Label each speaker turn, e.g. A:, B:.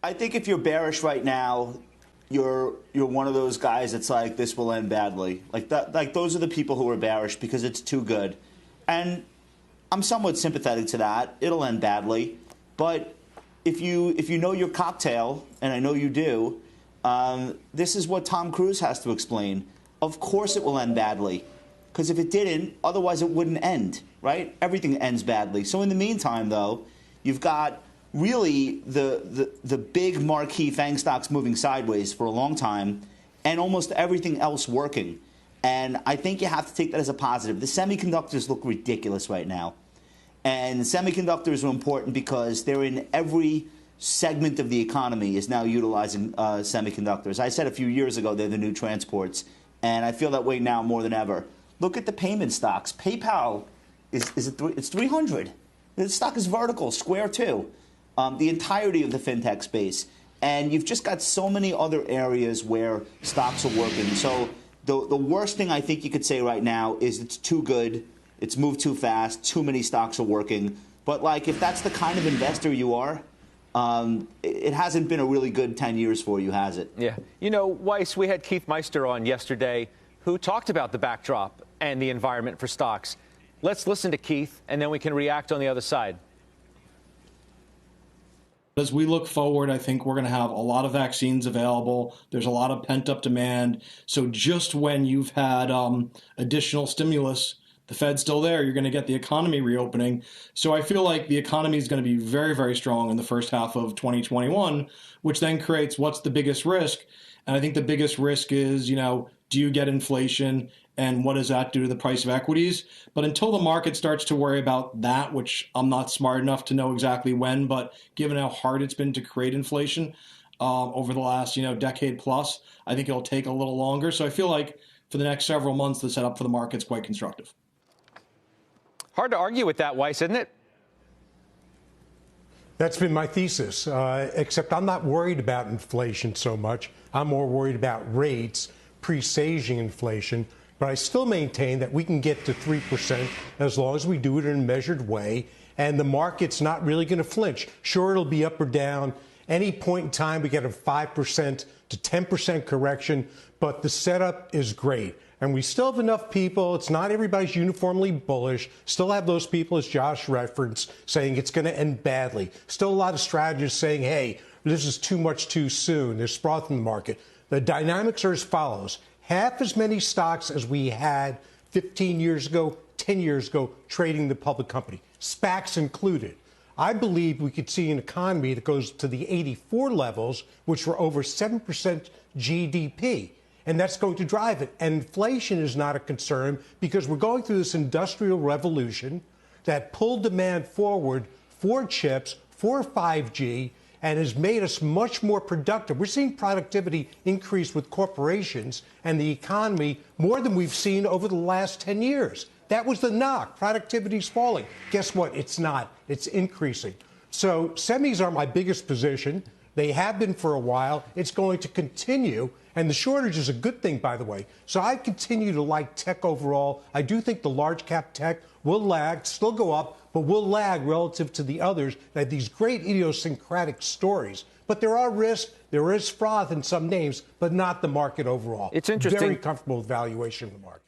A: I think if you're bearish right now, you're one of those guys that's like, this will end badly. Like that, like those are the people who are bearish because it's too good. And I'm somewhat sympathetic to that. It'll end badly. But if you know your cocktail, and I know you do, this is what Tom Cruise has to explain. Of course it will end badly. Because if it didn't, otherwise it wouldn't end, right? Everything ends badly. So in the meantime, though, you've got really the big marquee FANG stocks moving sideways for a long time and almost everything else working. And I think you have to take that as a positive. The semiconductors look ridiculous right now. And semiconductors are important because they're in every segment of the economy is now utilizing semiconductors. I said a few years ago they're the new transports, and I feel that way now more than ever. Look at the payment stocks. PayPal it's 300. The stock is vertical, Square too. The entirety of the fintech space, and you've just got so many other areas where stocks are working. So the worst thing I think you could say right now is it's too good. It's moved too fast. Too many stocks are working. But like, if that's the kind of investor you are, it hasn't been a really good 10 years for you, has it?
B: Yeah. You know, Weiss, we had Keith Meister on yesterday who talked about the backdrop and the environment for stocks. Let's listen to Keith, and then we can react on the other side.
C: As we look forward, I think we're going to have a lot of vaccines available. There's a lot of pent-up demand. So just when you've had additional stimulus, the Fed's still there, you're going to get the economy reopening. So I feel like the economy is going to be very, very strong in the first half of 2021, which then creates what's the biggest risk. And I think the biggest risk is, you know, do you get inflation and what does that do to the price of equities? But until the market starts to worry about that, which I'm not smart enough to know exactly when, but given how hard it's been to create inflation over the last, decade plus, I think it'll take a little longer. So I feel like for the next several months, the setup for the market's quite constructive.
B: Hard to argue with that, Weiss, isn't it?
D: That's been my thesis, except I'm not worried about inflation so much. I'm more worried about rates presaging inflation. But I still maintain that we can get to 3% as long as we do it in a measured way. And the market's not really going to flinch. Sure, it'll be up or down. Any point in time, we get a 5% to 10% correction. But the setup is great. And we still have enough people. It's not everybody's uniformly bullish. Still have those people, as Josh referenced, saying it's going to end badly. Still a lot of strategists saying, hey, this is too much too soon. There's froth in the market. The dynamics are as follows. Half as many stocks as we had 15 years ago, 10 years ago, trading the public company, SPACs included. I believe we could see an economy that goes to the 84 levels, which were over 7% GDP. And that's going to drive it. And inflation is not a concern because we're going through this industrial revolution that pulled demand forward for chips, for 5G, and has made us much more productive. We're seeing productivity increase with corporations and the economy more than we've seen over the last 10 years. That was the knock. Productivity's falling. Guess what? It's not. It's increasing. So semis are my biggest position. They have been for a while. It's going to continue. And the shortage is a good thing, by the way. So I continue to like tech overall. I do think the large cap tech will lag, still go up, but will lag relative to the others that have these great idiosyncratic stories. But there are risks. There is froth in some names, but not the market overall.
B: It's interesting.
D: Very comfortable with valuation of the market.